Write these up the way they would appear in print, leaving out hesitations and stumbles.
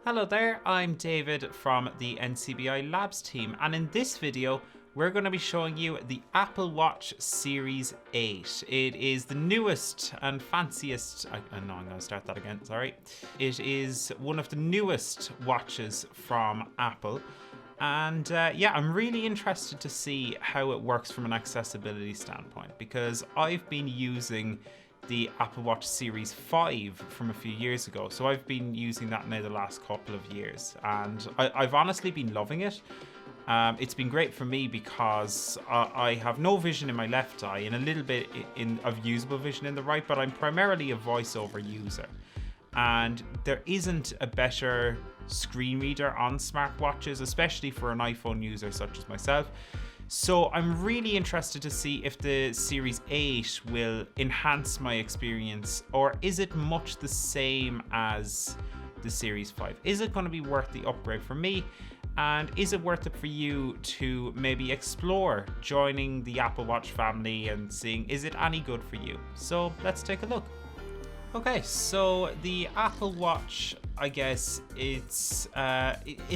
Hello there, I'm David from the NCBI Labs team, and in this video we're going to be showing you the Apple Watch Series 8. It is the newest and fanciest, I'm going to start that again, sorry. It is one of the newest watches from Apple. And yeah, I'm really interested to see how it works from an accessibility standpoint, because I've been using the Apple Watch Series 5 from a few years ago. So I've been using that now the last couple of years, and I've honestly been loving it. It's been great for me because I have no vision in my left eye and a little bit of usable vision in the right, but I'm primarily a voiceover user. And there isn't a better screen reader on smartwatches, especially for an iPhone user such as myself. So I'm really interested to see if the Series 8 will enhance my experience, or is it much the same as the Series 5? Is it going to be worth the upgrade for me? And is it worth it for you to maybe explore joining the Apple Watch family and seeing, is it any good for you? So let's take a look. Okay, so the Apple Watch, I guess it's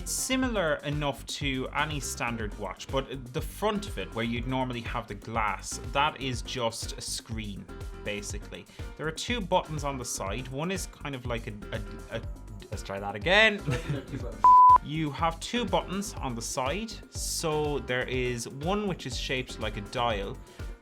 similar enough to any standard watch, but the front of it, where you'd normally have the glass, that is just a screen, basically. There are two buttons on the side. One is kind of like let's try that again. You have two buttons on the side. So there is one which is shaped like a dial,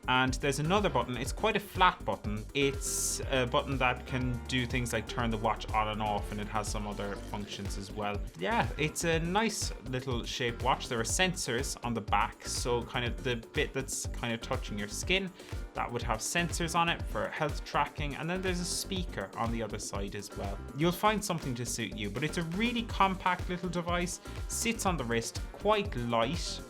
and there's another button. It's quite a flat button. It's a button that can do things like turn the watch on and off, and it has some other functions as well. Yeah, it's a nice little shaped watch. There are sensors on the back, so kind of the bit that's kind of touching your skin, that would have sensors on it for health tracking, and then there's a speaker on the other side as well. You'll find something to suit you, but it's a really compact little device, sits on the wrist, quite light.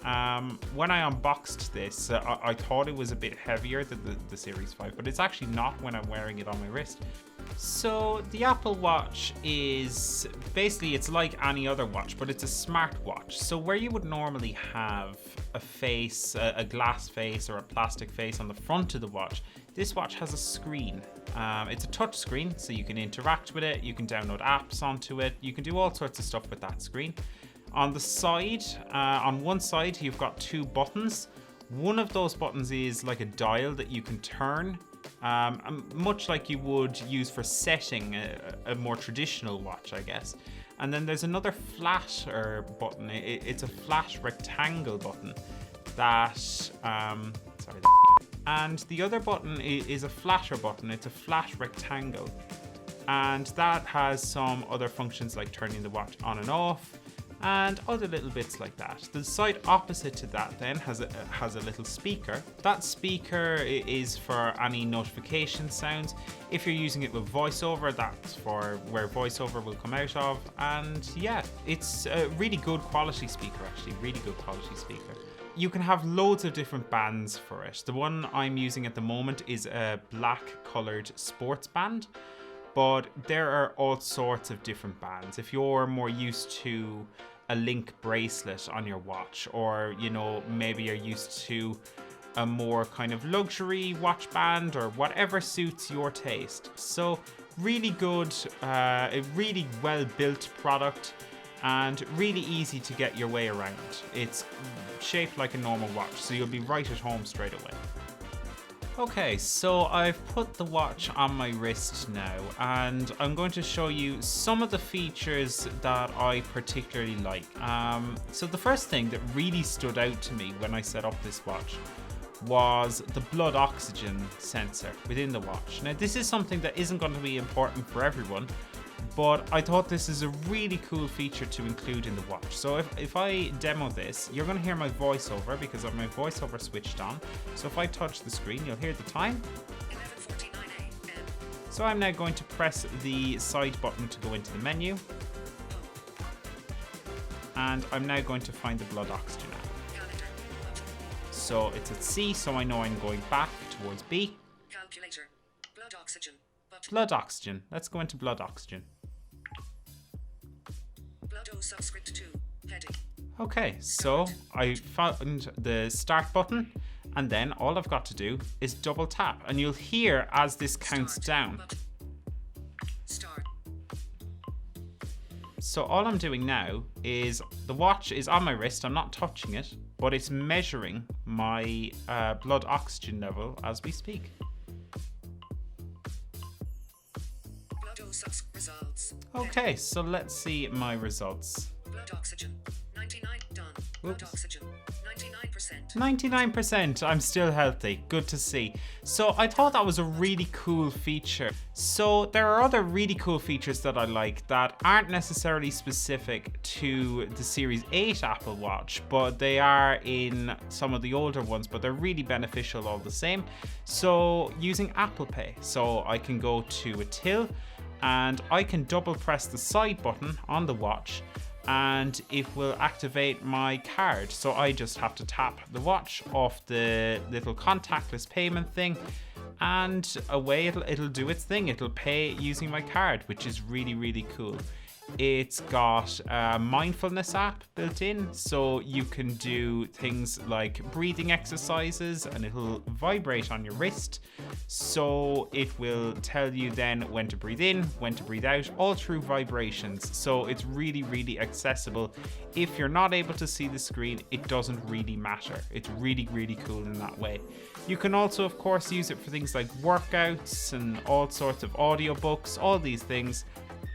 When I unboxed this, I thought it was a bit heavier than the Series 5, but it's actually not when I'm wearing it on my wrist. So the Apple Watch is basically, it's like any other watch, but it's a smartwatch. So where you would normally have a face, a glass face or a plastic face on the front of the watch, this watch has a screen. It's a touch screen, so you can interact with it, you can download apps onto it, you can do all sorts of stuff with that screen. On the side, on one side, you've got two buttons. One of those buttons is like a dial that you can turn, much like you would use for setting a more traditional watch, I guess. And then there's another flatter button. It's a flat rectangle button that, and the other button is a flatter button. It's a flat rectangle, and that has some other functions like turning the watch on and off, and other little bits like that. The side opposite to that then has a little speaker. That speaker is for any notification sounds. If you're using it with voiceover, that's for where voiceover will come out of. And yeah, it's a really good quality speaker, actually, really good quality speaker. You can have loads of different bands for it. The one I'm using at the moment is a black colored sports band, but there are all sorts of different bands. If you're more used to a link bracelet on your watch, or you know, maybe you're used to a more kind of luxury watch band, or whatever suits your taste. So really good, a really well built product, and really easy to get your way around. It's shaped like a normal watch, so you'll be right at home straight away. Okay, so I've put the watch on my wrist now, and I'm going to show you some of the features that I particularly like. So the first thing that really stood out to me when I set up this watch was the blood oxygen sensor within the watch. Now, this is something that isn't going to be important for everyone, but I thought this is a really cool feature to include in the watch. So if I demo this, you're going to hear my voiceover because I have my voiceover switched on. So if I touch the screen, you'll hear the time. 11:49 a.m. So I'm now going to press the side button to go into the menu. And I'm now going to find the blood oxygen app. So it's at C, so I know I'm going back towards B. Calculator. Blood oxygen. Button. Blood oxygen. Let's go into blood oxygen. Blood O subscript 2. Heading. Okay, so I found the start button, and then all I've got to do is double tap, and you'll hear as this counts down. Start. So all I'm doing now is the watch is on my wrist. I'm not touching it, but it's measuring my blood oxygen level as we speak. Blood O-subs results. Okay, so let's see my results. Blood oxygen 99 done. Blood Oops. oxygen 99%. 99%. I'm still healthy. Good to see. So I thought that was a really cool feature. So there are other really cool features that I like that aren't necessarily specific to the Series 8 Apple Watch, but they are in some of the older ones, but they're really beneficial all the same. So using Apple Pay. So I can go to a till and I can double press the side button on the watch and it will activate my card. So I just have to tap the watch off the little contactless payment thing and away it'll do its thing. It'll pay using my card, which is really, really cool. It's got a mindfulness app built in, so you can do things like breathing exercises and it'll vibrate on your wrist. So it will tell you then when to breathe in, when to breathe out, all through vibrations. So it's really, really accessible. If you're not able to see the screen, it doesn't really matter. It's really, really cool in that way. You can also, of course, use it for things like workouts and all sorts of audiobooks, all these things,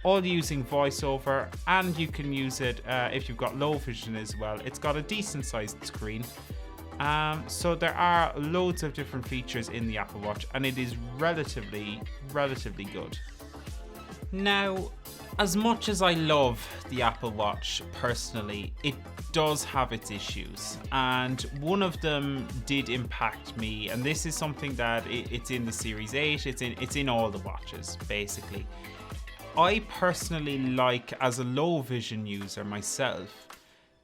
all using voiceover, and you can use it if you've got low vision as well. It's got a decent sized screen. So there are loads of different features in the Apple Watch and it is relatively good. Now, as much as I love the Apple Watch personally, it does have its issues, and one of them did impact me, and this is something that it's in the Series 8, it's in all the watches basically. I personally like, as a low vision user myself,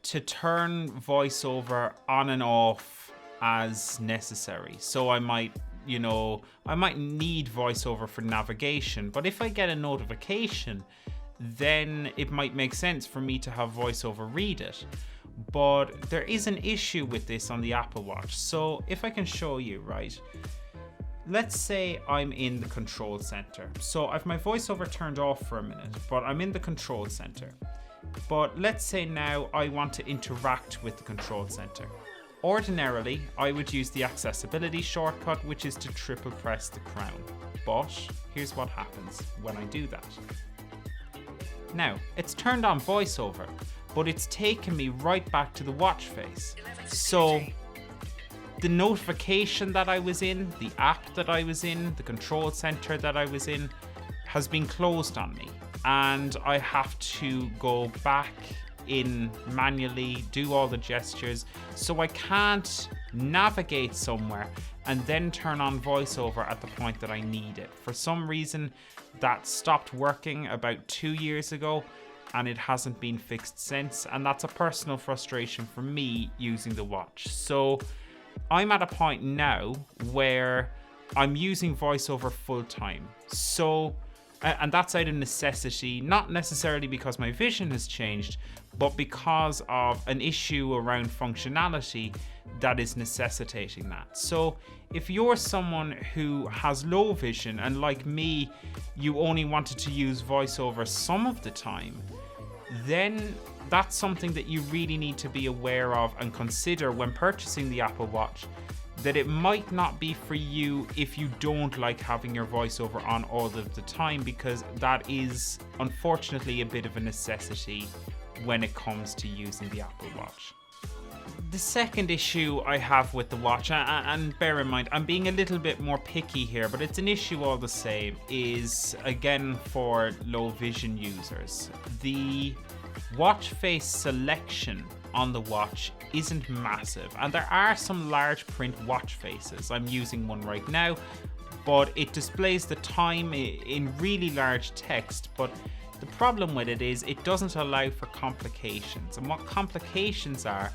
to turn voiceover on and off as necessary. So I might need voiceover for navigation, but if I get a notification, then it might make sense for me to have voiceover read it. But there is an issue with this on the Apple Watch. So if I can show you, right? Let's say I'm in the control center. So I've my voiceover turned off for a minute, but I'm in the control center. But let's say now I want to interact with the control center. Ordinarily, I would use the accessibility shortcut, which is to triple press the crown. But here's what happens when I do that. Now, it's turned on voiceover, but it's taken me right back to the watch face. So the notification that I was in, the app that I was in, the control center that I was in, has been closed on me. And I have to go back in manually, do all the gestures. So I can't navigate somewhere and then turn on voiceover at the point that I need it. For some reason, that stopped working about 2 years ago, and it hasn't been fixed since. And that's a personal frustration for me using the watch. So I'm at a point now where I'm using voiceover full time. So, and that's out of necessity, not necessarily because my vision has changed, but because of an issue around functionality that is necessitating that. So if you're someone who has low vision and, like me, you only wanted to use voiceover some of the time, then that's something that you really need to be aware of and consider when purchasing the Apple Watch, that it might not be for you if you don't like having your voiceover on all of the time, because that is unfortunately a bit of a necessity when it comes to using the Apple Watch. The second issue I have with the watch, and bear in mind, I'm being a little bit more picky here, but it's an issue all the same, is again for low vision users. The watch face selection on the watch isn't massive, and there are some large print watch faces. I'm using one right now, but it displays the time in really large text, but the problem with it is it doesn't allow for complications. And what complications are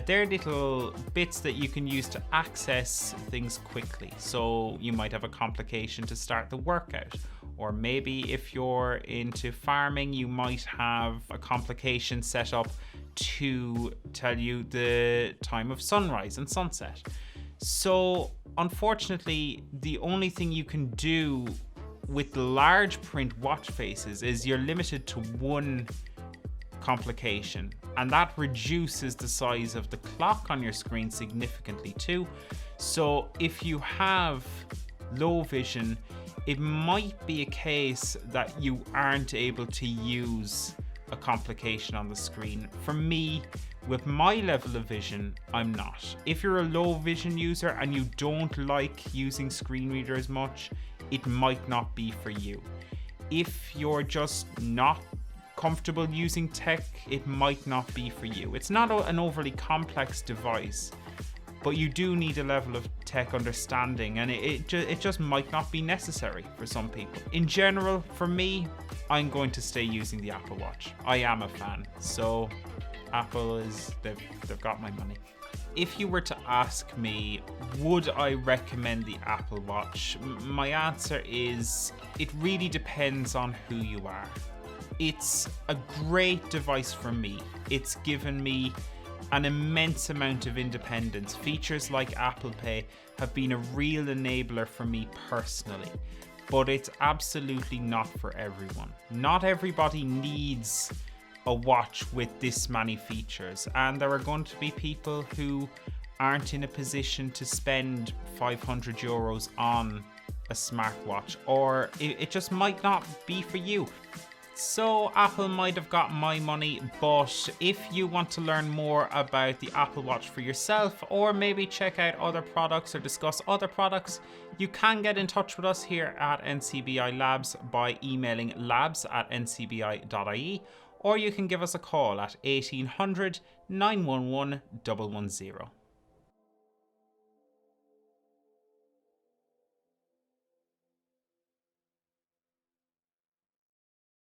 there little bits that you can use to access things quickly. So you might have a complication to start the workout, or maybe if you're into farming, you might have a complication set up to tell you the time of sunrise and sunset. So unfortunately, the only thing you can do with the large print watch faces is you're limited to one complication, and that reduces the size of the clock on your screen significantly too. So if you have low vision, it might be a case that you aren't able to use a complication on the screen. For me, with my level of vision, I'm not. If you're a low vision user and you don't like using screen reader as much, it might not be for you. If you're just not comfortable using tech, it might not be for you. It's not an overly complex device, but you do need a level of tech understanding, and it just might not be necessary for some people. In general, for me, I'm going to stay using the Apple Watch. I am a fan, so Apple they've got my money. If you were to ask me, would I recommend the Apple Watch? My answer is, it really depends on who you are. It's a great device for me. It's given me an immense amount of independence. Features like Apple Pay have been a real enabler for me personally, but it's absolutely not for everyone. Not everybody needs a watch with this many features, and there are going to be people who aren't in a position to spend 500 euros on a smartwatch, or it just might not be for you. So Apple might have got my money, but if you want to learn more about the Apple Watch for yourself, or maybe check out other products or discuss other products, you can get in touch with us here at NCBI Labs by emailing labs@ncbi.ie, or you can give us a call at 1800 911 110.